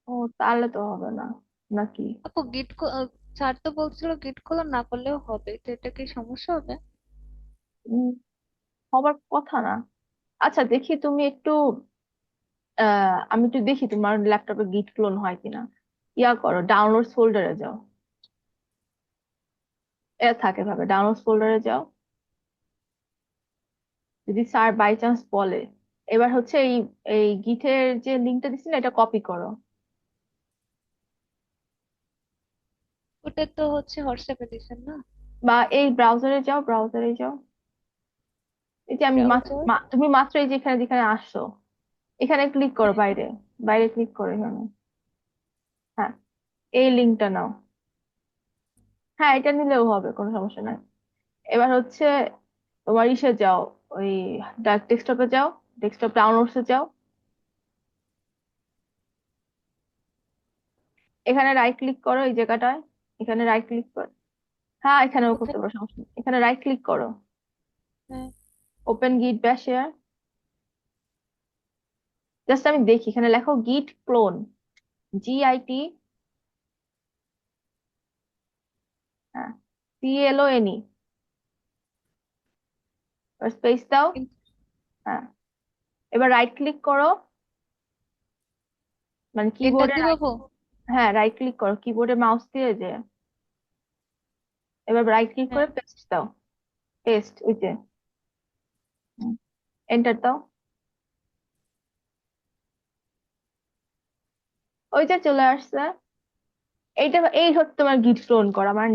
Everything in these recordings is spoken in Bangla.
ও, তাহলে তো হবে না নাকি? আপু স্যার তো বলছিল গিট কলন না করলেও হবে, তো এটা কি সমস্যা হবে? উম, হবার কথা না। আচ্ছা দেখি তুমি একটু আমি একটু দেখি তোমার ল্যাপটপে গিট ক্লোন হয় কিনা। ইয়া করো, ডাউনলোডস ফোল্ডারে যাও। এ থাকে ভাবে, ডাউনলোডস ফোল্ডারে যাও। যদি স্যার বাই চান্স বলে, এবার হচ্ছে এই এই গিটের যে লিঙ্কটা দিচ্ছি না, এটা কপি করো। ওটা তো হচ্ছে হোয়াটসঅ্যাপে দিছেন না? বা এই ব্রাউজারে যাও, ব্রাউজারে যাও। এই যে আমি ব্রাউজার। তুমি মাত্র এই যে এখানে যেখানে আসছো, এখানে ক্লিক করো, বাইরে বাইরে ক্লিক করো এখানে। হ্যাঁ, এই লিঙ্কটা নাও। হ্যাঁ, এটা নিলেও হবে, কোনো সমস্যা নাই। এবার হচ্ছে তোমার ইসে যাও, ওই ডেস্কটপে যাও, ডেস্কটপ ডাউনলোডসে যাও। এখানে রাইট ক্লিক করো এই জায়গাটায়, এখানে রাইট ক্লিক করো। হ্যাঁ, এখানেও করতে কোথায়? পারো, সমস্যা নেই। এখানে রাইট ক্লিক করো, হ্যাঁ। ওপেন গিট ব্যাশ শেয়ার। জাস্ট আমি দেখি, এখানে লেখো গিট ক্লোন, GIT, হ্যাঁ, CLONE, স্পেস দাও। কিন্তু হ্যাঁ, এবার রাইট ক্লিক করো, মানে এন্টার কিবোর্ডে দিব রাইট। আপু? হ্যাঁ, রাইট ক্লিক করো কিবোর্ডে মাউস দিয়ে যে, এবার রাইট ক্লিক হ্যাঁ। করে পেস্ট দাও। পেস্ট, ওই যে এন্টার দাও। ওই যে চলে আসছে। এইটা এই হচ্ছে তোমার গিট ক্লোন করা, মানে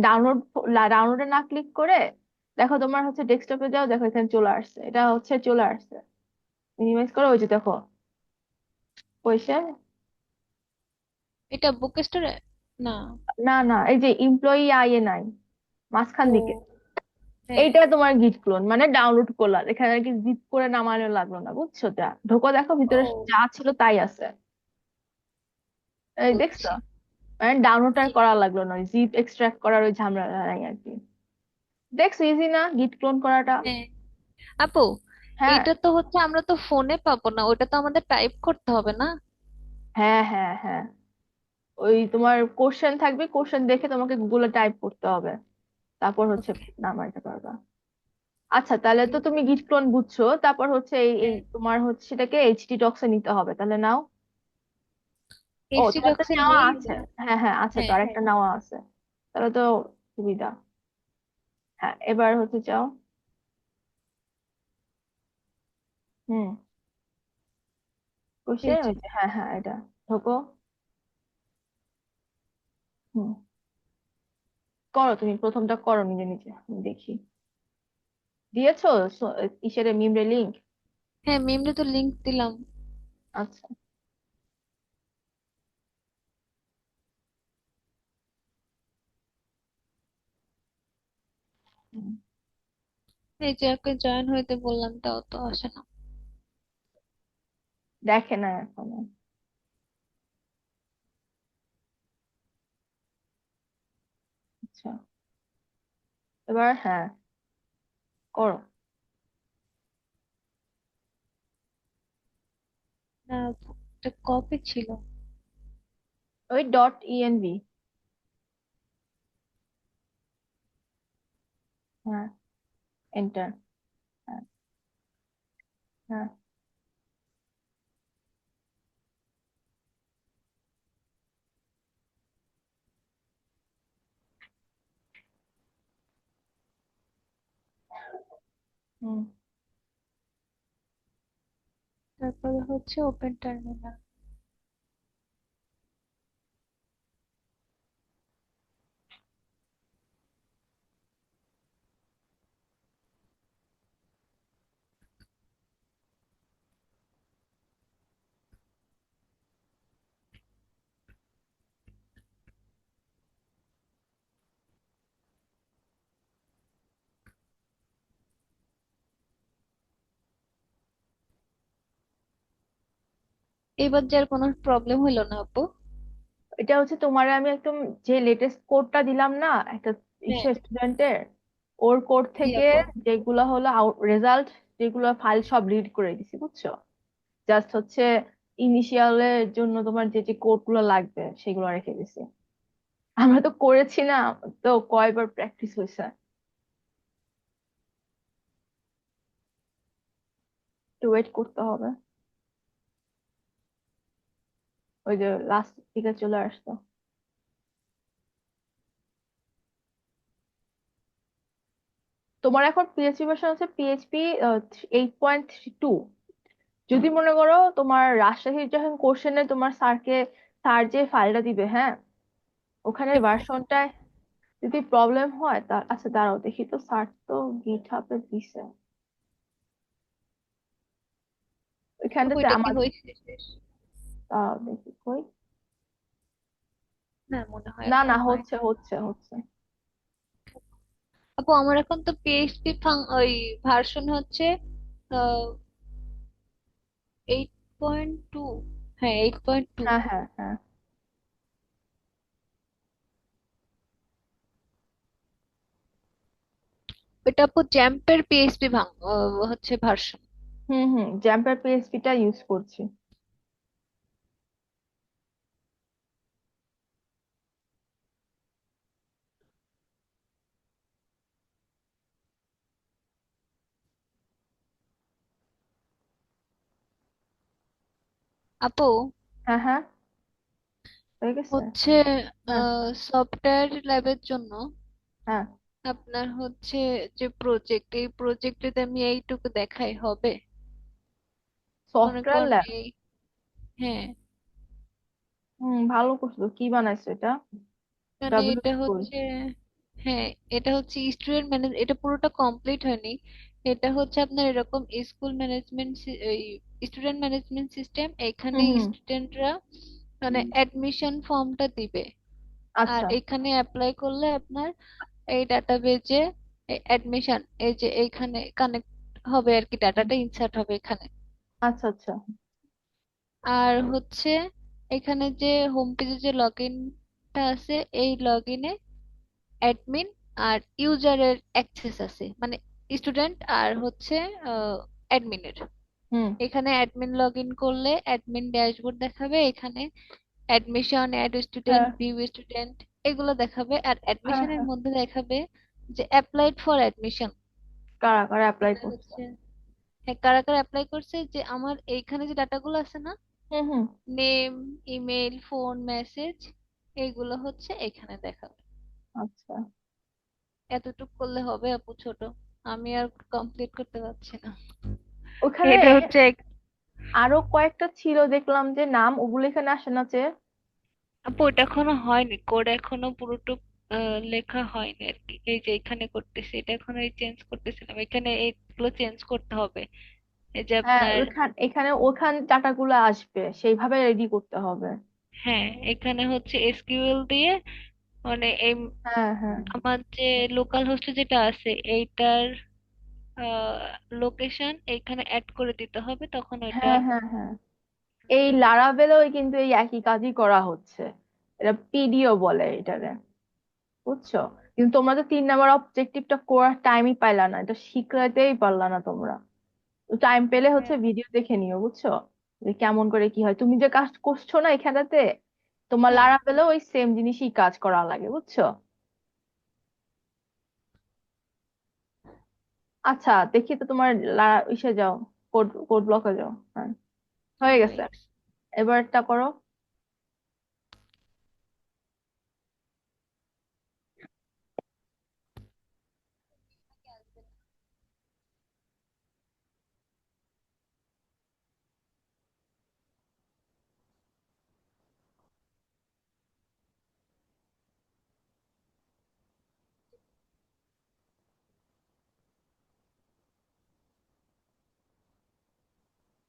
ডাউনলোডে না ক্লিক করে দেখো, তোমার হচ্ছে ডেস্কটপে যাও, দেখো এখানে চলে আসছে, এটা হচ্ছে চলে আসছে। মিনিমাইজ করো, ওই যে দেখো পয়সা। এটা বুক স্টোরে? না। না না, এই যে EMPLOYEE INI মাঝখান ও। দিকে, হ্যাঁ। এইটা তোমার গিট ক্লোন, মানে ডাউনলোড করলাম, এখানে আর কি জিপ করে নামানো লাগলো না, বুঝছো? যা ঢোকো, দেখো ভিতরে ও, যা ছিল তাই আছে। এই দেখছো, বুঝছি। মানে ডাউনলোড আর জি। করা লাগলো না, জিপ এক্সট্রাক্ট করার ওই ঝামেলা নাই আর কি। দেখছো ইজি না গিট ক্লোন করাটা? হ্যাঁ। আপু, হ্যাঁ এইটা তো হচ্ছে আমরা তো ফোনে পাবো না, ওটা তো আমাদের টাইপ করতে হবে না? হ্যাঁ হ্যাঁ হ্যাঁ, ওই তোমার কোশ্চেন থাকবে, কোশ্চেন দেখে তোমাকে গুগলে টাইপ করতে হবে, তারপর হচ্ছে ওকে। নামাইতে পারবা। আচ্ছা, তাহলে তো তুমি গিট ক্লোন বুঝছো, তারপর হচ্ছে এই হ্যাঁ। তোমার হচ্ছে সেটাকে HT ডক্সে নিতে হবে, তাহলে নাও। ও, এইচডি তোমার তো ডক্সে নেওয়া নেই আছে। না? হ্যাঁ হ্যাঁ, আছে তো, হ্যাঁ। আরেকটা নেওয়া আছে, তাহলে তো সুবিধা। হ্যাঁ, এবার হচ্ছে যাও। হুম, এই কোশ্চেন যে। ওই যে, হ্যাঁ হ্যাঁ, এটা ঢোকো। হুম, করো, তুমি প্রথমটা করো নিজে নিজে, আমি দেখি। দিয়েছো ইসের মিমরে লিংক? হ্যাঁ, মেমরি তো লিংক দিলাম। আচ্ছা। হুম, এই যে ওকে জয়েন হইতে বললাম, তাও তো আসে না। দেখে না এখনো। আচ্ছা, এবার হ্যাঁ, করো। না আপু, এটা কপি ছিল। ওই .env। হ্যাঁ, এন্টার। হ্যাঁ হ্যাঁ। হুম, তারপরে হচ্ছে ওপেন টার্মিনাল। এবার যে আর কোনো প্রবলেম হইলো না আপু? এটা হচ্ছে তোমার আমি একদম যে লেটেস্ট কোডটা দিলাম না একটা হ্যাঁ। স্টুডেন্টের, ওর কোড জি থেকে আপু। যেগুলো হলো রেজাল্ট, যেগুলো ফাইল সব রিড করে দিছি, বুঝছো? জাস্ট হচ্ছে ইনিশিয়ালের জন্য তোমার যে যে কোড গুলো লাগবে সেগুলো রেখে দিছি। আমরা তো করেছি না, তো কয়বার প্র্যাকটিস হয়েছে, একটু ওয়েট করতে হবে। ওই যে লাস্ট দিকে চলে আসতো। তোমার এখন পিএইচপি ভার্সন হচ্ছে পিএইচপি 8.2। যদি মনে করো তোমার রাজশাহীর যখন কোশ্চেনে তোমার স্যার যে ফাইলটা দিবে, হ্যাঁ, ওখানে ভার্সনটায় যদি প্রবলেম হয়, তা আচ্ছা দাঁড়াও দেখি তো, স্যার তো গিটহাবে দিছে আপু ওইখানটাতে এটা কি আমাদের। হয়েছে শেষ? দেখি কই। না মনে হয় না না, এখনো হয়। হচ্ছে হচ্ছে হচ্ছে। আপু আমার এখন তো পিএইচপি ওই ভার্সন হচ্ছে 8.2। হ্যাঁ 8.2। হ্যাঁ হ্যাঁ হ্যাঁ। এটা আপু জ্যাম্পের পিএইচপি হচ্ছে ভার্সন। হুম হুম, জ্যাম্পার পিএইচপিটা ইউজ করছি। আপু হ্যাঁ হ্যাঁ, হয়ে গেছে। হচ্ছে হ্যাঁ সফটওয়্যার ল্যাবের জন্য হ্যাঁ। আপনার হচ্ছে যে প্রজেক্ট, এই প্রজেক্টে যদি আমি এইটুকু দেখাই হবে? মনে সফটওয়্যার করেন ল্যাব। এই, হ্যাঁ ভালো করছো তো। কি বানাইছো এটা? মানে ডাব্লিউ এটা স্কুল। হচ্ছে, হ্যাঁ এটা হচ্ছে স্টুডেন্ট ম্যানেজ, এটা পুরোটা কমপ্লিট হয়নি। এটা হচ্ছে আপনার এরকম school management, student management system. এখানে হুম হুম। স্টুডেন্টরা মানে অ্যাডমিশন ফর্মটা দিবে, আর আচ্ছা এখানে অ্যাপ্লাই করলে আপনার এই ডাটাবেজে অ্যাডমিশন, এই যে এইখানে কানেক্ট হবে আর কি, ডাটাটা ইনসার্ট হবে এখানে। আচ্ছা আচ্ছা। আর হচ্ছে এখানে যে হোম পেজে যে লগ ইনটা আছে, এই লগ ইনে অ্যাডমিন আর ইউজারের অ্যাক্সেস আছে, মানে স্টুডেন্ট আর হচ্ছে অ্যাডমিনের। হুম। এখানে অ্যাডমিন লগ ইন করলে অ্যাডমিন ড্যাশবোর্ড দেখাবে, এখানে অ্যাডমিশন, অ্যাড স্টুডেন্ট, হ্যাঁ ভিউ স্টুডেন্ট এগুলো দেখাবে। আর হ্যাঁ অ্যাডমিশনের হ্যাঁ। মধ্যে দেখাবে যে অ্যাপ্লাইড ফর অ্যাডমিশন, কারা কারা অ্যাপ্লাই মানে করছে। হচ্ছে হ্যাঁ কারা কারা অ্যাপ্লাই করছে, যে আমার এইখানে যে ডাটাগুলো আছে না, হুম হুম। নেম, ইমেল, ফোন, মেসেজ, এইগুলো হচ্ছে এখানে দেখাবে। আচ্ছা। এতটুকু করলে হবে আপু, ছোট, আমি আর কমপ্লিট করতে পারছি না। ওখানে এটা হচ্ছে আরো কয়েকটা ছিল দেখলাম যে নাম, ওগুলো এখানে আসে না যে। আপু এটা এখনো হয়নি, কোড এখনো পুরোটুক লেখা হয়নি আর কি। এই যে এখানে করতেছি, এটা এখনো চেঞ্জ করতেছিলাম, এখানে এইগুলো চেঞ্জ করতে হবে। এই যে হ্যাঁ, আপনার, এখানে ওখান ডাটাগুলো আসবে সেইভাবে রেডি করতে হবে। হ্যাঁ এখানে হচ্ছে এসকিউএল দিয়ে, মানে এই হ্যাঁ হ্যাঁ আমার যে লোকাল হোস্ট যেটা আছে এইটার লোকেশন এখানে অ্যাড করে দিতে হবে, তখন ওইটা। হ্যাঁ হ্যাঁ হ্যাঁ। এই লারাভেলও কিন্তু এই একই কাজই করা হচ্ছে। এটা পিডিও বলে এটারে, বুঝছো? কিন্তু তোমরা তো 3 নাম্বার অবজেক্টিভটা করার টাইমই পাইলা না, এটা শিখাতেই পারলা না তোমরা। টাইম পেলে হচ্ছে হ্যাঁ ভিডিও দেখে নিও, বুঝছো? যে কেমন করে কি হয়, তুমি যে কাজ করছো না এখানটাতে, তোমার হ্যাঁ লারাভেলও ওই সেম জিনিসই কাজ করা লাগে, বুঝছো? আচ্ছা দেখি তো তোমার ইসে যাও, কোড কোড ব্লকে যাও। হ্যাঁ, হ্যাঁ হয়ে হয়ে গেছে। গেছে। এবারটা করো।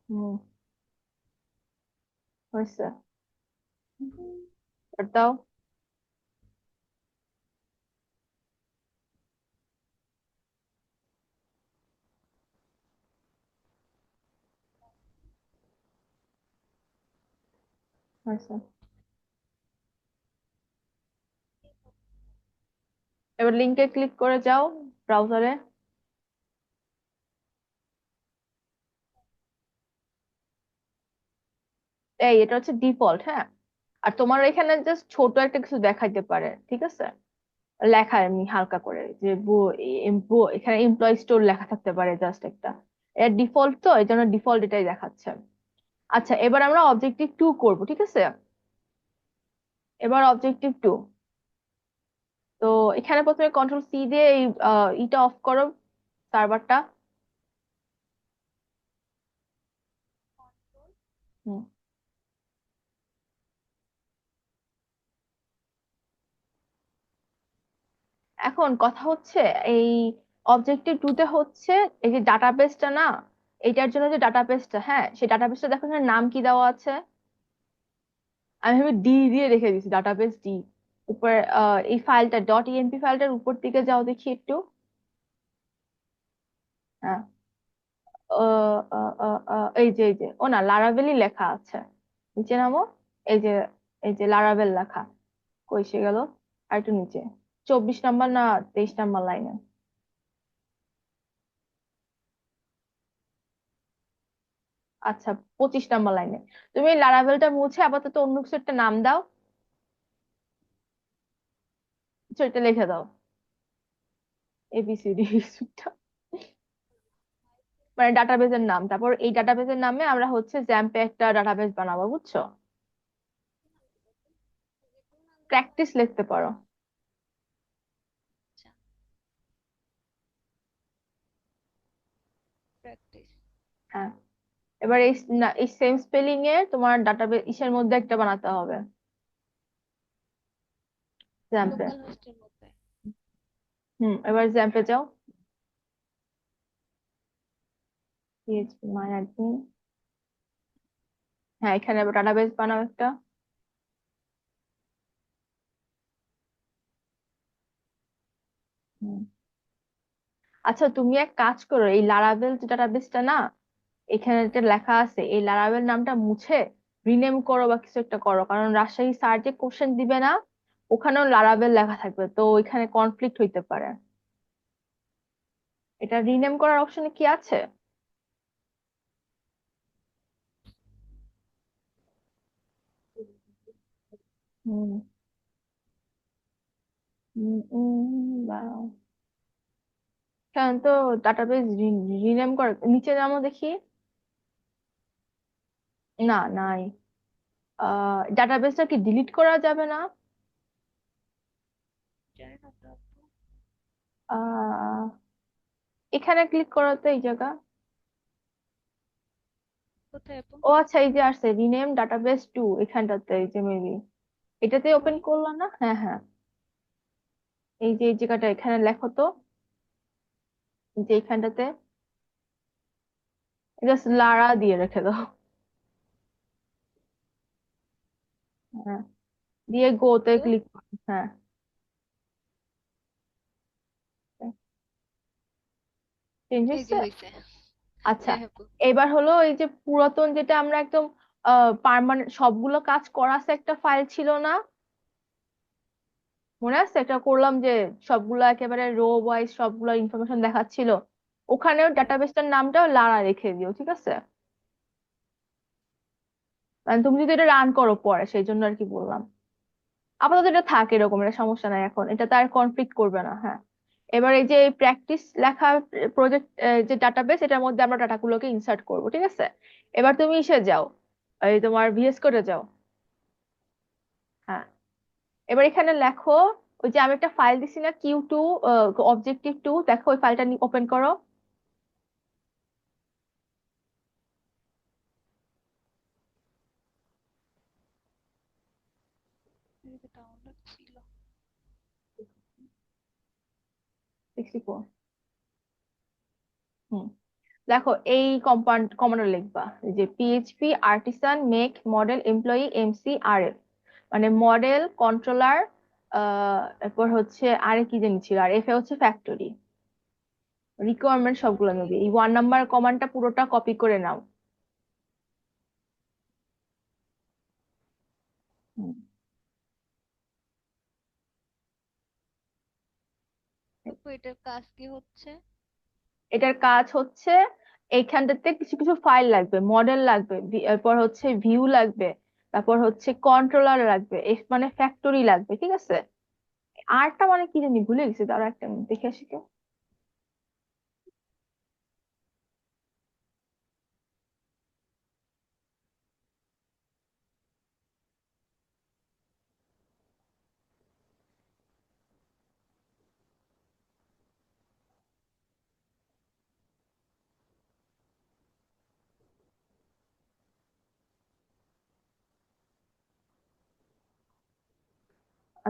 হুম, হয়েছে। এবার দাও। হয়েছে। এবার লিঙ্কে ক্লিক করে যাও ব্রাউজারে। এই এটা হচ্ছে ডিফল্ট, হ্যাঁ। আর তোমার এখানে জাস্ট ছোট একটা কিছু দেখাইতে পারে, ঠিক আছে, লেখা এমনি হালকা করে যে এখানে এমপ্লয় স্টোর লেখা থাকতে পারে জাস্ট একটা। এটা ডিফল্ট তো এই জন্য ডিফল্ট এটাই দেখাচ্ছে। আচ্ছা, এবার আমরা অবজেক্টিভ টু করবো, ঠিক আছে। এবার অবজেক্টিভ টু, তো এখানে প্রথমে কন্ট্রোল সি দিয়ে এই ইটা অফ করো, সার্ভারটা। এখন কথা হচ্ছে এই অবজেক্টিভ টু তে হচ্ছে এই যে ডাটাবেসটা না, এটার জন্য যে ডাটাবেসটা, হ্যাঁ সেই ডাটাবেসটা দেখো এখানে নাম কি দেওয়া আছে। আমি ভাবে ডি দিয়ে রেখে দিছি, ডাটাবেস ডি। উপর এই ফাইলটা ডট ইএমপি ফাইলটার উপর দিকে যাও দেখি একটু। হ্যাঁ, এই যে ও না, লারাভেলই লেখা আছে, নিচে নামো। এই যে, এই যে লারাভেল লেখা, কই সে গেল, আর একটু নিচে, 24 নম্বর না 23 নম্বর লাইনে। আচ্ছা, 25 নম্বর লাইনে। তুমি এই লারাভেলটা মুছে আপাতত অন্য কিছু একটা নাম দাও, কিছু একটা লিখে দাও, এবিসিডি কিছুটা, মানে ডাটাবেজের নাম। তারপর এই ডাটাবেজের নামে আমরা হচ্ছে জ্যাম্পে একটা ডাটাবেজ বানাবো, বুঝছো। প্র্যাকটিস লিখতে পারো। আচ্ছা, প্র্যাকটিস। হ্যাঁ, এবার এই এই সেম স্পেলিং এ তোমার ডাটাবেজ ইসের মধ্যে একটা বানাতে হবে, জ্যাম্পে। লোকাল হোস্টের মধ্যে। এবার জ্যাম্পে যাও, পিএইচপি মাই অ্যাডমিন। হ্যাঁ, এখানে এবার ডাটাবেজ বানাও একটা। হুম। আচ্ছা, তুমি এক কাজ করো, এই লারাভেল যে ডাটাবেসটা না, এখানে যেটা লেখা আছে এই লারাভেল নামটা মুছে রিনেম করো বা কিছু একটা করো, কারণ রাজশাহী স্যার যে কোশ্চেন দিবে না, ওখানেও লারাভেল লেখা থাকবে, তো ওইখানে কনফ্লিক্ট হইতে পারে। এটা রিনেম করার অপশনে কি আছে? হুম, দাঁড়াও। কারণ তো ডাটাবেস রিনেম করে নিচে নামো দেখি। না, নাই। ডাটাবেসটা কি ডিলিট করা যাবে না? জানি না তো আপু। আহ এখানে ক্লিক করো তো, এই জায়গা। কোথায় আপু? ও আচ্ছা, এই যে আসছে রিনেম ডাটাবেস টু, এখানটাতে এই যে মেবি এটাতে ওপেন ওই করলো না, হ্যাঁ হ্যাঁ। এই যে এই জায়গাটা এখানে লেখো তো, এই যে এখানটাতে জাস্ট লারা দিয়ে রেখে দাও। হ্যাঁ, দিয়ে গোতে তো ক্লিক করো, হ্যাঁ। চেঞ্জ এই যে হয়েছে। হয়েছে। আচ্ছা, হ্যাঁ আপু। এবার হলো এই যে পুরাতন যেটা আমরা একদম পার্মানেন্ট সবগুলো কাজ করা আছে একটা ফাইল ছিল না, মনে আছে এটা করলাম যে সবগুলো একেবারে রো ওয়াইজ সবগুলো ইনফরমেশন দেখাচ্ছিল, ওখানেও হুম। ডাটাবেসটার নামটাও লারা রেখে দিও, ঠিক আছে। মানে তুমি যদি এটা রান করো পরে, সেই জন্য আর কি বললাম। আপাতত এটা থাকে এরকম, এটা সমস্যা নাই, এখন এটা তার কনফ্লিক্ট করবে না, হ্যাঁ। এবার এই যে প্র্যাকটিস লেখা প্রজেক্ট, যে ডাটাবেস, এটার মধ্যে আমরা ডাটাগুলোকে ইনসার্ট করব, ঠিক আছে। এবার তুমি এসে যাও, এই তোমার ভিএস কোডে যাও। হ্যাঁ, এবার এখানে লেখো, ওই যে আমি একটা ফাইল দিছি না, কিউ টু অবজেক্টিভ টু, দেখো ওই ফাইলটা ওপেন করো। ডাউনলোড ছিল। 64। হুম, দেখো এই কমান্ড লিখবা, এই যে PHP artisan make model employee MC R F, মানে মডেল কন্ট্রোলার, এরপর হচ্ছে আরে কি জানি ছিল, আর এফ এ হচ্ছে ফ্যাক্টরি। রিকোয়ারমেন্ট সবগুলো মডেল। নেবে, এই 1 নাম্বার কমান্ডটা পুরোটা কপি করে নাও। হুম, আপু এটার কাজ কি হচ্ছে? এটার কাজ হচ্ছে এইখানটাতে কিছু কিছু ফাইল লাগবে, মডেল লাগবে, এরপর হচ্ছে ভিউ লাগবে, তারপর হচ্ছে কন্ট্রোলার লাগবে, এফ মানে ফ্যাক্টরি লাগবে, ঠিক আছে? আরটা মানে কি জানি ভুলে গেছি, তার একটা মিনিট দেখে আসি তো।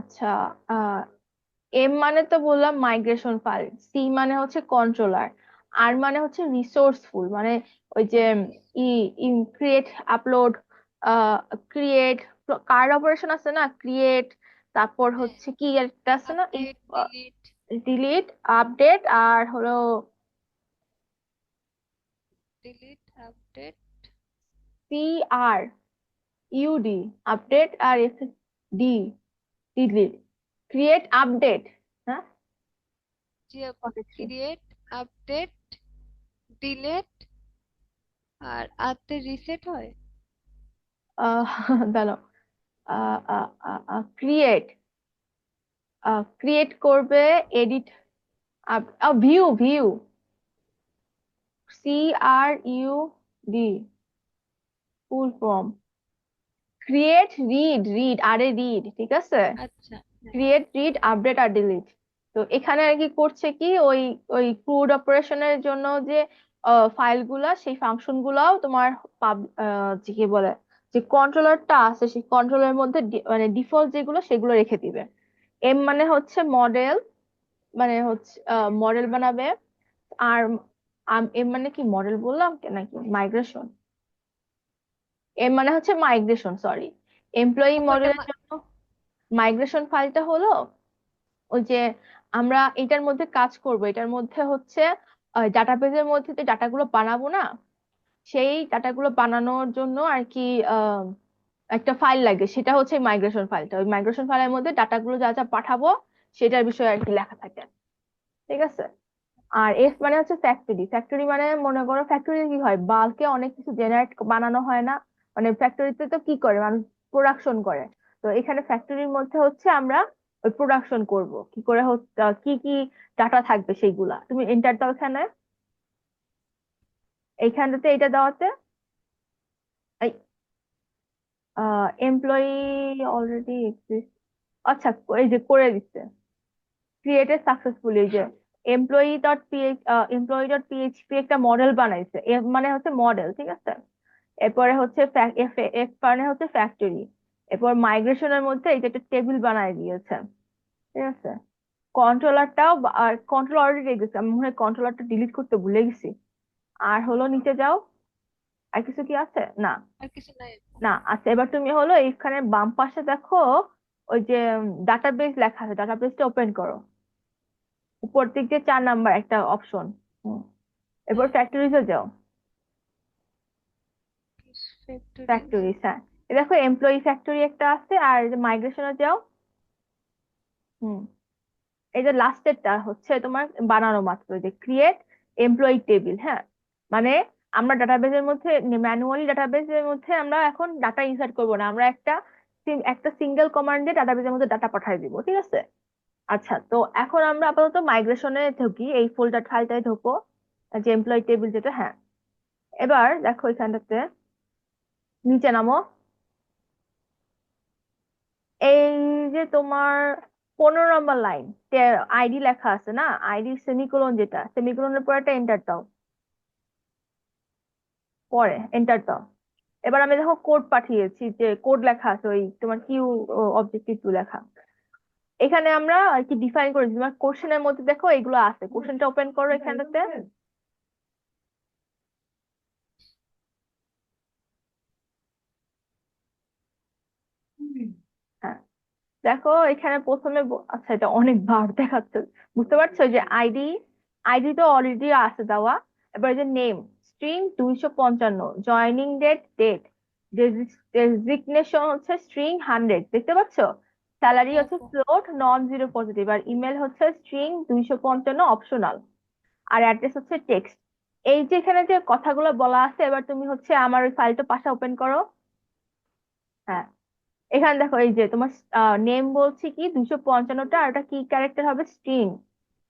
আচ্ছা, এম মানে তো বললাম মাইগ্রেশন ফাইল, সি মানে হচ্ছে কন্ট্রোলার, আর মানে হচ্ছে রিসোর্সফুল, মানে ওই যে ই create, upload, create, CRUD operation আছে না, ক্রিয়েট, তারপর হ্যাঁ, হচ্ছে কি একটা আছে না, আপডেট, ডিলিট। ডিলিট, আপডেট, আর হলো delete, update. C R U D, update, আর F D, delete, create, update. হ্যাঁ, জি আপু, করেছি। ক্রিয়েট, আপডেট, ডিলিট, আর আতে রিসেট হয়। আহ দাঁড়াও, ক্রিয়েট, ক্রিয়েট করবে, edit, view, view, C R U D, full form, create, read, read আরে রিড, ঠিক আছে? আচ্ছা, হ্যাঁ। ক্রিয়েট, রিড, আপডেট আর ডিলিট। তো এখানে আর কি করছে কি, ওই ওই ক্রুড অপারেশনের জন্য যে ফাইল গুলা, সেই ফাংশন গুলাও তোমার যে কি বলে, যে কন্ট্রোলারটা আছে সেই কন্ট্রোলারের মধ্যে মানে ডিফল্ট যেগুলো সেগুলো রেখে দিবে। এম মানে হচ্ছে মডেল, মানে হচ্ছে মডেল বানাবে। আর এম মানে কি, মডেল বললাম নাকি মাইগ্রেশন? এম মানে হচ্ছে মাইগ্রেশন, সরি। এমপ্লয়ি আপু এটা মডেলের জন্য মাইগ্রেশন ফাইলটা হলো ওই যে আমরা এটার মধ্যে কাজ করব, এটার মধ্যে হচ্ছে ডাটাবেজের মধ্যে যে ডাটাগুলো বানাবো না, সেই ডাটাগুলো বানানোর জন্য আর কি আহ, একটা ফাইল লাগে, সেটা হচ্ছে মাইগ্রেশন ফাইলটা। ওই মাইগ্রেশন ফাইলের মধ্যে ডাটাগুলো যা যা পাঠাবো সেটার বিষয়ে আর কি লেখা থাকে, ঠিক আছে? আর এফ মানে হচ্ছে ফ্যাক্টরি, ফ্যাক্টরি মানে মনে করো ফ্যাক্টরি কি হয়, বাল্কে অনেক কিছু জেনারেট বানানো হয় না, মানে ফ্যাক্টরিতে তো কি করে মানুষ, প্রোডাকশন করে। তো এখানে ফ্যাক্টরির মধ্যে হচ্ছে আমরা ওই প্রোডাকশন করব, কি করে কি কি ডাটা থাকবে সেইগুলা, তুমি এন্টার দাও এখানে, এইখানটাতে এটা দেওয়াতে এই এমপ্লয়ি অলরেডি এক্সিস্ট, আচ্ছা এই যে করে দিচ্ছে, ক্রিয়েটেড সাকসেসফুলি, এই যে এমপ্লয়ি ডট পিএইচপি একটা মডেল বানাইছে, এফ মানে হচ্ছে মডেল, ঠিক আছে? এরপরে হচ্ছে এফ, এফ মানে হচ্ছে ফ্যাক্টরি। এরপর মাইগ্রেশনের মধ্যে এই যে একটা টেবিল বানায় দিয়েছে, ঠিক আছে? কন্ট্রোলারটাও, আর কন্ট্রোল অলরেডি রেখে আমি মনে হয় কন্ট্রোলারটা ডিলিট করতে ভুলে গেছি। আর হলো নিচে যাও, আর কিছু কি আছে না? আর কিছু নাই আপু। না, আচ্ছা, এবার তুমি হলো এইখানে বাম পাশে দেখো, ওই যে ডাটাবেস লেখা আছে, ডাটাবেসটা ওপেন করো, উপর দিক দিয়ে 4 নাম্বার একটা অপশন। এরপর হ্যাঁ, ফ্যাক্টরিজে যাও, ফ্যাক্টরি। ফ্যাক্টরিজ, হ্যাঁ। এ দেখো এমপ্লয়ি ফ্যাক্টরি একটা আছে, আর মাইগ্রেশনে যাও। হুম, এই যে লাস্টেরটা হচ্ছে তোমার বানানো মাত্র, যে ক্রিয়েট এমপ্লয়ি টেবিল, হ্যাঁ। মানে আমরা ডাটাবেজের মধ্যে, ম্যানুয়ালি ডাটাবেজের মধ্যে আমরা এখন ডাটা ইনসার্ট করবো না, আমরা একটা সিঙ্গেল কমান্ডে ডাটাবেজের মধ্যে ডাটা পাঠিয়ে দিব, ঠিক আছে? আচ্ছা, তো এখন আমরা আপাতত মাইগ্রেশনে ঢুকি, এই ফোল্ডার ফাইলটায় ঢুকো, যে এমপ্লয়ি টেবিল যেটা, হ্যাঁ। এবার দেখো এখানটাতে নিচে নামো, এই যে তোমার 15 নম্বর লাইন, আইডি লেখা আছে না, আইডি সেমিকোলন, যেটা সেমিকোলনের পর একটা এন্টার দাও, পরে এন্টার দাও। এবার আমি দেখো কোড পাঠিয়েছি, যে কোড লেখা আছে ওই তোমার কিউ অবজেক্টিভ টু লেখা, এখানে আমরা আর কি ডিফাইন করেছি, তোমার কোশ্চেনের মধ্যে দেখো এগুলো আছে, কোশ্চেনটা ওপেন করো এখানটাতে। হ্যাঁ, দেখো এখানে প্রথমে আচ্ছা, এটা অনেক বার দেখাচ্ছে, বুঝতে পারছো যে আইডি, আইডি তো অলরেডি আছে দেওয়া। এবার যে name, string 255, joining date, date, designation হচ্ছে স্ট্রিং 100, দেখতে পাচ্ছো? স্যালারি হ্যাঁ হচ্ছে আপু। ফ্লোট, নন জিরো পজিটিভ, আর ইমেল হচ্ছে স্ট্রিং 255 অপশনাল, আর অ্যাড্রেস হচ্ছে টেক্সট। এই যে এখানে যে কথাগুলো বলা আছে, এবার তুমি হচ্ছে আমার ওই ফাইলটা পাশে ওপেন করো। হ্যাঁ, এখানে দেখো এই যে তোমার নেম বলছি কি 255টা, আর ওটা কি ক্যারেক্টার হবে, স্ট্রিং।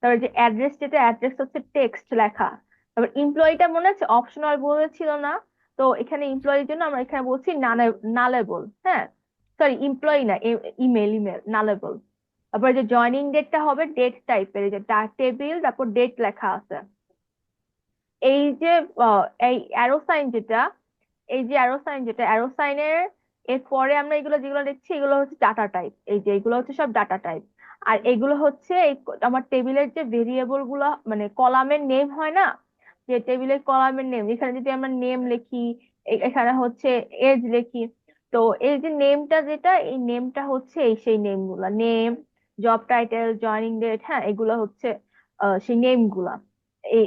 তারপর যে অ্যাড্রেস, যেটা অ্যাড্রেস হচ্ছে টেক্সট লেখা। তারপর এমপ্লয়িটা মনে আছে অপশনাল বলেছিল না? তো এখানে এমপ্লয়ির জন্য আমরা এখানে বলছি নালেবল। হ্যাঁ, সরি এমপ্লয়ি না, ইমেল, নালেবল। তারপর যে জয়নিং ডেটটা হবে ডেট টাইপের, এই যে টেবিল, তারপর ডেট লেখা আছে। এই যে এই অ্যারো সাইন যেটা, এই যে অ্যারো সাইন যেটা, অ্যারো সাইনের এর পরে আমরা এগুলো যেগুলো দেখছি এগুলো হচ্ছে ডাটা টাইপ। এই যে এগুলো হচ্ছে সব ডাটা টাইপ। আর এগুলো হচ্ছে এই আমার টেবিলের যে ভেরিয়েবল গুলো, মানে কলামের নেম হয় না, যে টেবিলের কলামের নেম, এখানে যদি আমরা নেম লিখি, এখানে হচ্ছে এজ লিখি, তো এই যে নেমটা যেটা, এই নেমটা হচ্ছে এই সেই নেম গুলা, name, job title, joining date, হ্যাঁ এগুলো হচ্ছে সেই নেম গুলা। এই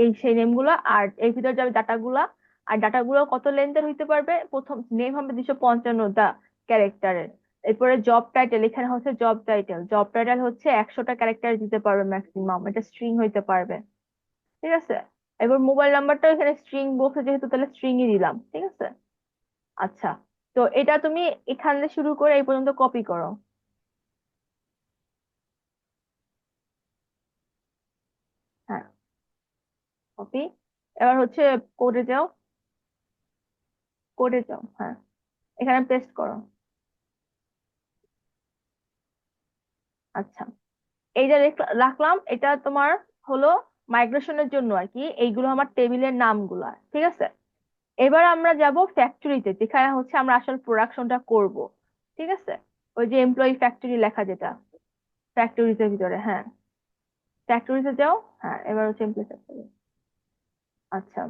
এই সেই নেম গুলা, আর এর ভিতর যাবে ডাটা গুলা। আর ডাটাগুলো কত লেন্থের হইতে পারবে, প্রথম নেম হবে 255টা ক্যারেক্টারের। এরপরে জব টাইটেল, এখানে হচ্ছে জব টাইটেল, জব টাইটেল হচ্ছে 100টা ক্যারেক্টার দিতে পারবে ম্যাক্সিমাম, এটা স্ট্রিং হইতে পারবে। ঠিক আছে, এবার মোবাইল নাম্বারটা এখানে স্ট্রিং বলছে যেহেতু, তাহলে স্ট্রিংই দিলাম। ঠিক আছে। আচ্ছা, তো এটা তুমি এখান থেকে শুরু করে এই পর্যন্ত কপি করো। হ্যাঁ, কপি। এবার হচ্ছে কোডে যাও, কোডে যাও, হ্যাঁ, এখানে পেস্ট করো। আচ্ছা, এই যে রাখলাম, এটা তোমার হলো মাইগ্রেশনের জন্য আর কি, এইগুলো আমার টেবিলের নামগুলা। ঠিক আছে, এবার আমরা যাব ফ্যাক্টরিতে, যেখানে হচ্ছে আমরা আসল প্রোডাকশনটা করব। ঠিক আছে, ওই যে এমপ্লয়ি ফ্যাক্টরি লেখা যেটা, ফ্যাক্টরিতে ভিতরে, হ্যাঁ ফ্যাক্টরিতে যাও। হ্যাঁ, এবার হচ্ছে এমপ্লয়ি ফ্যাক্টরি। আচ্ছা,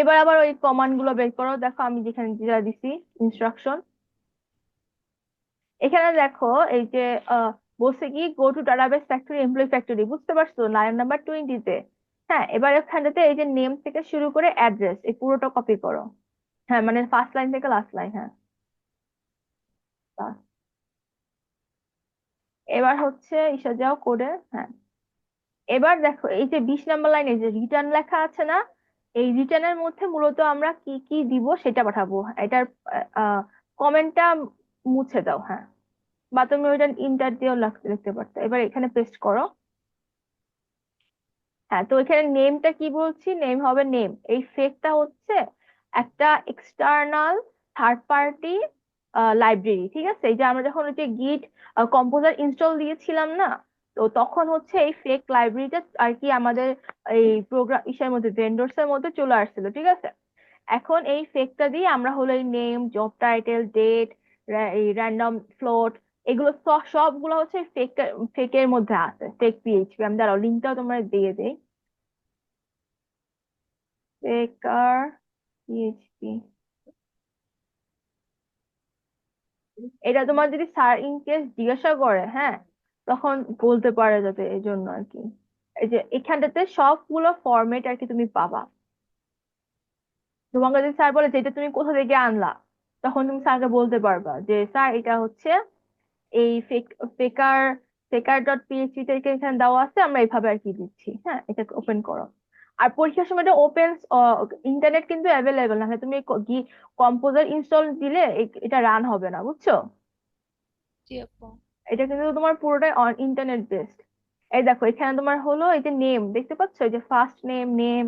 এবার আবার ওই কমান্ড গুলো বের করো। দেখো আমি যেখানে যেটা দিছি ইনস্ট্রাকশন, এখানে দেখো এই যে বলছে কি go to database factory, employee factory, বুঝতে পারছো লাইন নাম্বার 20-তে? হ্যাঁ, এবার এখানটাতে এই যে নেম থেকে শুরু করে অ্যাড্রেস, এই পুরোটা কপি করো। হ্যাঁ, মানে ফার্স্ট লাইন থেকে লাস্ট লাইন, হ্যাঁ last। এবার হচ্ছে ইসে যাও কোডে, হ্যাঁ। এবার দেখো এই যে 20 নাম্বার লাইনে যে রিটার্ন লেখা আছে না, এই রিটার্নের মধ্যে মূলত আমরা কি কি দিব সেটা পাঠাবো। এটার কমেন্টটা মুছে দাও, হ্যাঁ। বা তুমি ওইটা ইন্টার দিয়েও লিখতে পারতো। এবার এখানে পেস্ট করো। হ্যাঁ, তো এখানে নেমটা কি বলছি, নেম হবে নেম, এই ফেকটা হচ্ছে একটা এক্সটার্নাল থার্ড পার্টি লাইব্রেরি। ঠিক আছে, এই যে আমরা যখন ওই যে গিট কম্পোজার ইনস্টল দিয়েছিলাম না, তো তখন হচ্ছে এই ফেক লাইব্রেরিটা আর কি আমাদের এই প্রোগ্রাম ইসের মধ্যে, ভেন্ডরস এর মধ্যে চলে আসছিল। ঠিক আছে, এখন এই ফেকটা দিয়ে আমরা হলো এই নেম, জব টাইটেল, ডেট, এই র্যান্ডম ফ্লোট, এগুলো সবগুলো হচ্ছে ফেকের মধ্যে আছে, ফেক পিএইচপি। আমি দাঁড়াও লিঙ্কটাও তোমরা দিয়ে দেই। বেকার পিএইচপি, এটা তোমার যদি স্যার ইন কেস জিজ্ঞাসা করে, হ্যাঁ, তখন বলতে পারে যাতে, এই জন্য আর কি। এই যে এখানটাতে সবগুলো ফরম্যাট আর কি তুমি পাবা। তোমাকে যদি স্যার বলে যে এটা তুমি কোথা থেকে আনলা, তখন তুমি স্যারকে বলতে পারবা যে স্যার এটা হচ্ছে এই ফেকার ফেকার ডট পিএইচপি থেকে এখানে দেওয়া আছে, আমরা এইভাবে আর কি দিচ্ছি। হ্যাঁ, এটা ওপেন করো। আর পরীক্ষার সময় এটা ওপেন, ইন্টারনেট কিন্তু অ্যাভেলেবেল না, তুমি কম্পোজার ইনস্টল দিলে এটা রান হবে না, বুঝছো? জি আপু। এটা কিন্তু তোমার পুরোটাই ইন্টারনেট বেসড। এই দেখো এখানে তোমার হলো এই যে নেম দেখতে পাচ্ছ, এই যে ফার্স্ট নেম, নেম,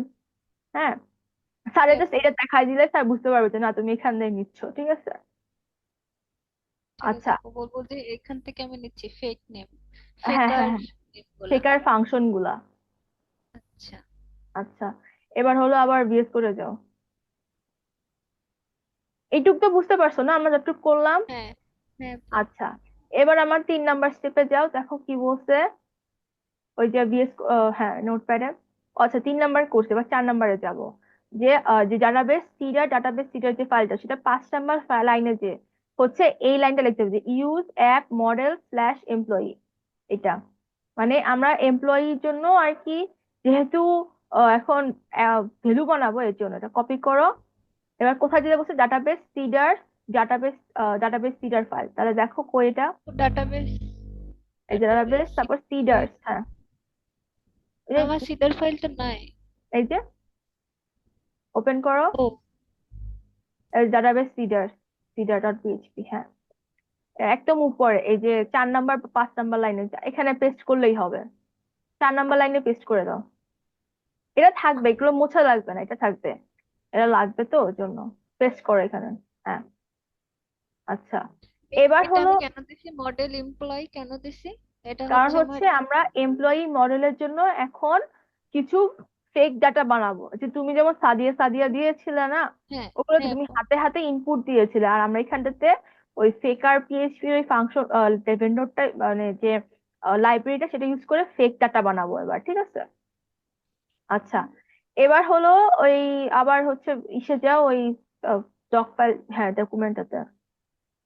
হ্যাঁ। জি স্যারের জাস্ট আপু। এটা দেখাই দিলে স্যার বুঝতে পারবে যে না তুমি এখান থেকে নিচ্ছ। ঠিক আছে। ঠিক আছে আচ্ছা, আপু, বলবো যে এখান থেকে আমি নিচ্ছি ফেক নেম, হ্যাঁ হ্যাঁ ফেকার হ্যাঁ, নেম গুলা। শেখার ফাংশন গুলা। আচ্ছা। আচ্ছা, এবার হলো আবার বিএস করে যাও। এইটুক তো বুঝতে পারছো না আমরা যতটুক করলাম? হ্যাঁ। হ্যাঁ আপু। আচ্ছা, এবার আমার 3 নাম্বার স্টেপে যাও, দেখো কি বলছে। ওই যে বিএস, হ্যাঁ নোটপ্যাডে। আচ্ছা, 3 নাম্বার কোর্স, এবার 4 নাম্বারে যাব। যে যে ডাটাবেস সিডার যে ফাইলটা, সেটা 5 নাম্বার লাইনে যে হচ্ছে এই লাইনটা লিখতে হবে যে use app model slash employee. এটা মানে আমরা এমপ্লয়ির জন্য আর কি, যেহেতু এখন ভ্যালু বানাবো, এর জন্য এটা কপি করো। এবার কোথায় যেতে বলছে, database seeder, database database seeder file, তাহলে দেখো কই এটা। ডাটাবেস, এই যে ডাটাবেস, ডাটাবেস। তারপর সিডার্স, হ্যাঁ। এই আমার যে সিডার ফাইলটা নাই। এই যে ওপেন করো, ও database seeder, seeder dot PHP. হ্যাঁ, একদম উপরে এই যে 4 নাম্বার 5 নাম্বার লাইনে এখানে পেস্ট করলেই হবে। 4 নাম্বার লাইনে পেস্ট করে দাও। এটা থাকবে, এগুলো মোছা লাগবে না, এটা থাকবে। এটা লাগবে তো ওই জন্য পেস্ট করো এখানে। হ্যাঁ, আচ্ছা। এবার এটা হলো, আমি কেন দিছি, মডেল এমপ্লয়ি কেন দিছি? এটা কারণ হচ্ছে আমার। হচ্ছে আমরা এমপ্লয়ি মডেলের জন্য এখন কিছু ফেক ডাটা বানাবো। যে তুমি যেমন সাদিয়া সাদিয়া দিয়েছিলে না, হ্যাঁ ওগুলো তো হ্যাঁ তুমি আপু। হাতে হাতে ইনপুট দিয়েছিলে, আর আমরা এখানটাতে ওই ফেকার পিএইচপি ওই ফাংশন ভেন্ডরটা মানে যে লাইব্রেরিটা সেটা ইউজ করে ফেক ডাটা বানাবো এবার, ঠিক আছে? আচ্ছা, এবার হলো ওই আবার হচ্ছে ইসে যাও ওই ডক ফাইল, হ্যাঁ ডকুমেন্টটাতে।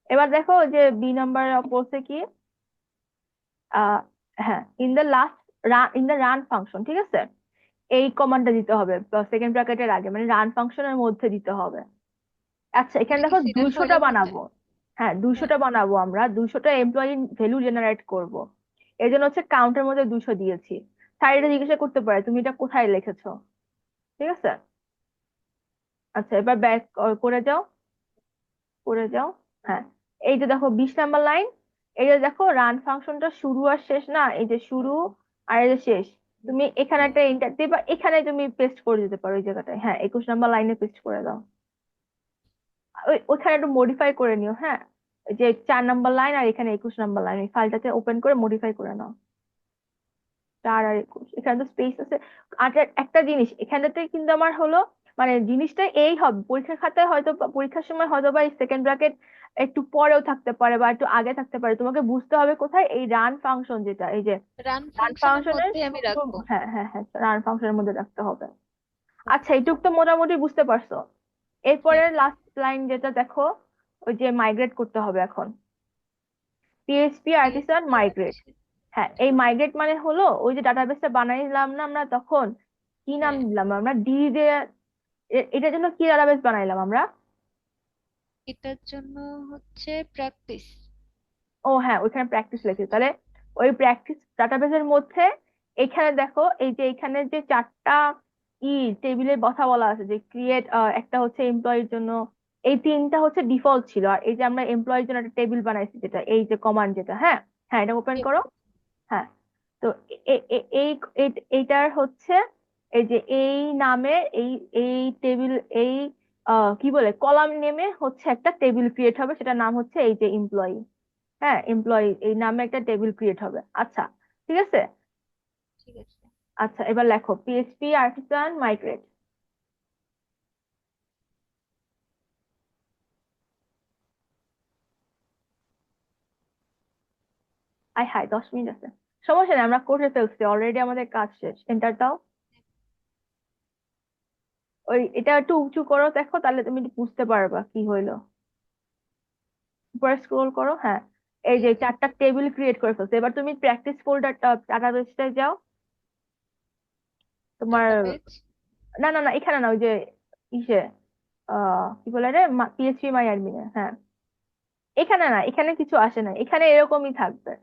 এবার দেখো ওই যে বি নাম্বার বলছে কি, আহ হ্যাঁ, ইন দ্য রান ফাংশন, ঠিক আছে? এই কমান্ডটা দিতে হবে সেকেন্ড ব্র্যাকেটের আগে, মানে রান ফাংশনের মধ্যে দিতে হবে। আচ্ছা, এখানে এটা কি দেখো সিডার 200টা ফাইলের মধ্যে? বানাবো। হ্যাঁ, হ্যাঁ। 200টা বানাবো, আমরা 200টা এমপ্লয়ি ভ্যালু জেনারেট করব। এই জন্য হচ্ছে কাউন্টের মধ্যে 200 দিয়েছি। স্যার এটা জিজ্ঞাসা করতে পারে তুমি এটা কোথায় লিখেছো, ঠিক আছে? আচ্ছা, এবার ব্যাক করে যাও, করে যাও। হ্যাঁ, এই যে দেখো 20 নাম্বার লাইন, এই যে দেখো রান ফাংশনটা শুরু আর শেষ না, এই যে শুরু আর এই যে শেষ। তুমি এখানে হ্যাঁ একটা এন্টার দিবা, এখানে তুমি পেস্ট করে দিতে পারো ওই জায়গাটায়। হ্যাঁ, 21 নাম্বার লাইনে পেস্ট করে দাও। ওইখানে একটু মডিফাই করে নিও, হ্যাঁ। এই যে 4 নাম্বার লাইন আর এখানে 21 নাম্বার লাইন, এই ফাইলটাতে ওপেন করে মডিফাই করে নাও। 4 আর 21, এখানে তো স্পেস আছে। আর একটা জিনিস এখানটাতে কিন্তু আমার হলো, মানে জিনিসটা এই হবে পরীক্ষার খাতায় হয়তো পরীক্ষার সময় হয়তো বা এই সেকেন্ড ব্র্যাকেট একটু পরেও থাকতে পারে বা একটু আগে থাকতে পারে, তোমাকে বুঝতে হবে কোথায় এই রান ফাংশন, যেটা এই যে রান রান ফাংশনের ফাংশনের মধ্যে আমি শুরু। রাখবো। হ্যাঁ হ্যাঁ হ্যাঁ, রান ফাংশনের মধ্যে রাখতে হবে। আচ্ছা, ওকে। এইটুক তো মোটামুটি বুঝতে পারছো। এরপরে হ্যাঁ। লাস্ট লাইন যেটা দেখো, ওই যে মাইগ্রেট করতে হবে এখন, PHP artisan PHP migrate. Artist. হ্যাঁ, এই মাইগ্রেট মানে হলো ওই যে ডাটাবেসটা বানাইলাম না আমরা তখন, কি নাম হ্যাঁ, দিলাম আমরা, ডি দিয়ে। এটার জন্য কি ডাটাবেস বানাইলাম আমরা? এটার জন্য হচ্ছে প্র্যাকটিস। ও হ্যাঁ, ওইখানে প্র্যাকটিস লিখেছি তাহলে। ওই প্র্যাকটিস ডাটাবেসের মধ্যে এখানে দেখো এই যে এখানে যে 4টা টেবিলের কথা বলা আছে, যে ক্রিয়েট, একটা হচ্ছে এমপ্লয়ির জন্য, এই 3টা হচ্ছে ডিফল্ট ছিল, আর এই যে আমরা এমপ্লয়ির জন্য একটা টেবিল বানাইছি যেটা এই যে কমান্ড যেটা। হ্যাঁ হ্যাঁ, এটা ওপেন করো। হ্যাঁ, তো এইটার হচ্ছে এই যে এই নামে এই এই টেবিল, এই কি বলে কলাম নেমে হচ্ছে একটা টেবিল ক্রিয়েট হবে, সেটা নাম হচ্ছে এই যে এমপ্লয়ি। হ্যাঁ, এমপ্লয়ি এই নামে একটা টেবিল ক্রিয়েট হবে। আচ্ছা, ঠিক আছে। ঠিক আছে। আচ্ছা, এবার লেখো পিএইচপি আর্টিসান মাইগ্রেট। আয় হায়, 10 মিনিট আছে, সমস্যা নেই, আমরা করে ফেলছি অলরেডি, আমাদের কাজ শেষ। এন্টার দাও। ওই এটা একটু উঁচু করো দেখো, তাহলে তুমি একটু বুঝতে পারবা কি হইলো। উপরে স্ক্রোল করো। হ্যাঁ, এই যে এই যে 4টা টেবিল ক্রিয়েট করে ফেলছো। এবার তুমি প্র্যাকটিস ফোল্ডার ডাটাবেসটায় যাও তোমার। Data page. না না না, এখানে না, ওই যে ইসে কি বলে রে, পিএইচপি মাই অ্যাডমিনে। হ্যাঁ, এখানে না, এখানে কিছু আসে না, এখানে এরকমই থাকবে।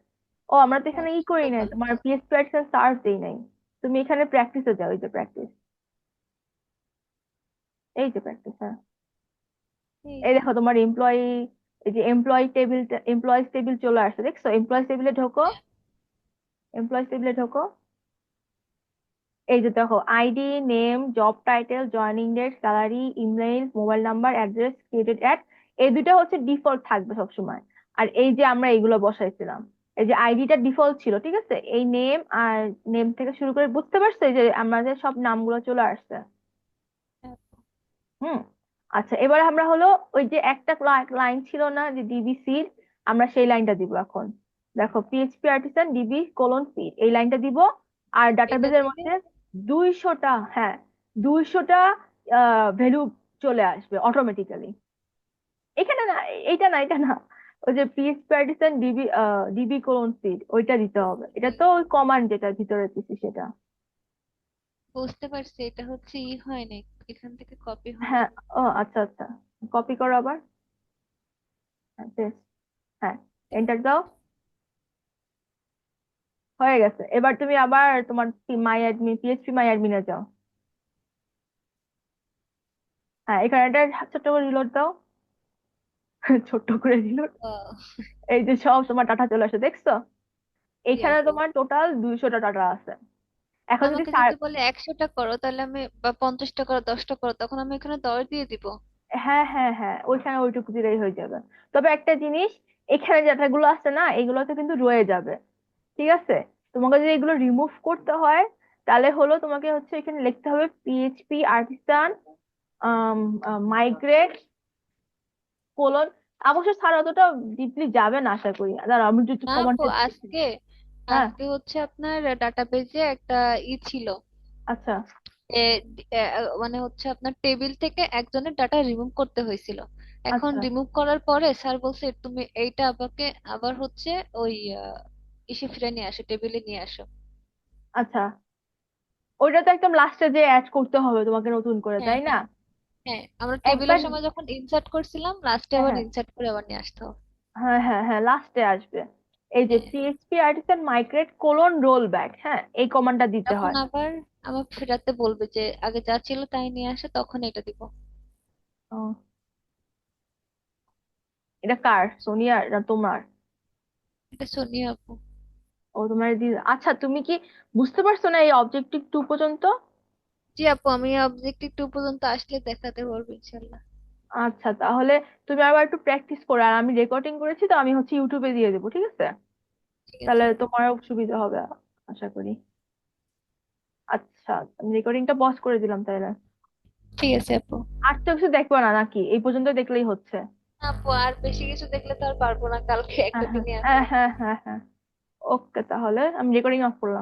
ও, আমরা তো এখানে ই আচ্ছা করি তো নাই, ভালো তোমার থাকবে। পিএইচপি অ্যাডসেন্স সার্চ দেই নাই। তুমি এখানে প্র্যাকটিসে যাও, এই যে প্র্যাকটিস, এই যে প্র্যাকটিস। হ্যাঁ, এই এই যে। দেখো তোমার এমপ্লয়ি, এই যে এমপ্লয়ি টেবিল, এমপ্লয়িজ টেবিল চলে আসছে, দেখছো? এমপ্লয়িজ টেবিলে ঢোকো, হ্যাঁ। এমপ্লয়িজ টেবিলে ঢোকো। এই যে দেখো ID, name, job title, joining date, salary, email, mobile number, address, created at, এই দুটো হচ্ছে ডিফল্ট থাকবে সবসময়। আর এই যে আমরা এইগুলো বসাইছিলাম, এই যে আইডিটা ডিফল্ট ছিল, ঠিক আছে? এই নেম আর নেম থেকে শুরু করে বুঝতে পারছো, এই যে আমাদের সব নামগুলো চলে আসছে। হ্যাঁ। হুম। আচ্ছা, এবার আমরা হলো ওই যে একটা লাইন ছিল না যে ডিবিসির, আমরা সেই লাইনটা দিব এখন। দেখো PHP artisan DB colon C, এই লাইনটা দিব। আর এটা ডাটাবেজের দিলে। মধ্যে 200টা, হ্যাঁ 200টা ভ্যালু চলে আসবে অটোমেটিক্যালি। এখানে না, এইটা না, এটা না, ওই যে PHP artisan DB DB colon C, ওইটা দিতে হবে। এটা তো ওই কমান্ড যেটা ভিতরে দিছি সেটা। বুঝতে পারছি, এটা হচ্ছে ই হয় নাই, এখান থেকে কপি হয় হ্যাঁ, নাই। ও আচ্ছা আচ্ছা, কপি করো আবার। হ্যাঁ, paste। হ্যাঁ, এন্টার দাও। হয়ে গেছে। এবার তুমি আবার তোমার মাই অ্যাডমিন, পিএইচপি মাই অ্যাডমিনে যাও। হ্যাঁ, এখানে একটা ছোট্ট করে রিলোড দাও। ছোট্ট করে রিলোড। আহ, এই যে সব তোমার ডাটা চলে আসে, দেখছো? জি এখানে আপু, তোমার টোটাল 200টা ডাটা আছে। এখন যদি আমাকে যদি বলে 100টা করো তাহলে আমি, বা 50টা করো, 10টা করো, তখন আমি এখানে 10 দিয়ে দিব। হ্যাঁ হ্যাঁ হ্যাঁ, ওইখানে ওইটুকু দিলেই হয়ে যাবে। তবে একটা জিনিস, এখানে যেটাগুলো আছে না, এগুলোতে কিন্তু রয়ে যাবে। ঠিক আছে? তোমাকে যদি এগুলো রিমুভ করতে হয়, তাহলে হলো তোমাকে হচ্ছে এখানে লিখতে হবে পিএইচপি আর্টিসান মাইগ্রেট কোলন। অবশ্য স্যার অতটা ডিপলি যাবে না আশা করি। দাঁড়াও আমি একটু না কমান্ড আপু, টেস্ট করছি। আজকে হ্যাঁ। আজকে হচ্ছে আপনার ডাটাবেজে একটা ছিল, আচ্ছা এ, মানে হচ্ছে আপনার টেবিল থেকে একজনের ডাটা রিমুভ করতে হয়েছিল। এখন আচ্ছা রিমুভ করার পরে স্যার বলছে তুমি এইটা আমাকে আবার হচ্ছে ওই ইসে ফিরে নিয়ে আসো, টেবিলে নিয়ে আসো। আচ্ছা, ওইটা তো একদম লাস্টে যে অ্যাড করতে হবে তোমাকে নতুন করে, হ্যাঁ তাই না? হ্যাঁ হ্যাঁ, আমরা একবার, টেবিলের সময় যখন ইনসার্ট করছিলাম, লাস্টে হ্যাঁ আবার হ্যাঁ ইনসার্ট করে আবার নিয়ে আসতে হবে। হ্যাঁ হ্যাঁ হ্যাঁ, লাস্টে আসবে। এই যে হ্যাঁ, PHP artisan migrate colon roll back, হ্যাঁ, এই কমান্ডটা দিতে তখন হয়। আবার আমার ফেরাতে বলবে যে আগে যা ছিল তাই নিয়ে আসে, তখন এটা দিব। ও, এটা কার, সোনিয়ার না তোমার? এটা সোনিয়া আপু। ও তোমার আচ্ছা, তুমি কি বুঝতে পারছো না এই অবজেক্টিভ টু পর্যন্ত? জি আপু, আমি অবজেক্টিভ 2 পর্যন্ত আসলে দেখাতে পারবো ইনশাল্লাহ। আচ্ছা, তাহলে তুমি আবার একটু প্র্যাকটিস করো। আর আমি রেকর্ডিং করেছি তো, আমি হচ্ছে ইউটিউবে দিয়ে দেবো, ঠিক আছে? ঠিক আছে তাহলে আপু। তোমারও সুবিধা হবে আশা করি। আচ্ছা, আমি রেকর্ডিংটা পজ করে দিলাম তাহলে। ঠিক আছে আপু। আর তো কিছু দেখবো না নাকি, এই পর্যন্ত দেখলেই হচ্ছে? আপু আর বেশি কিছু দেখলে তো আর পারবো না, কালকে একটা হ্যাঁ হ্যাঁ দিনই আছে। হ্যাঁ হ্যাঁ হ্যাঁ হ্যাঁ। ওকে, তাহলে আমি রেকর্ডিং অফ করলাম।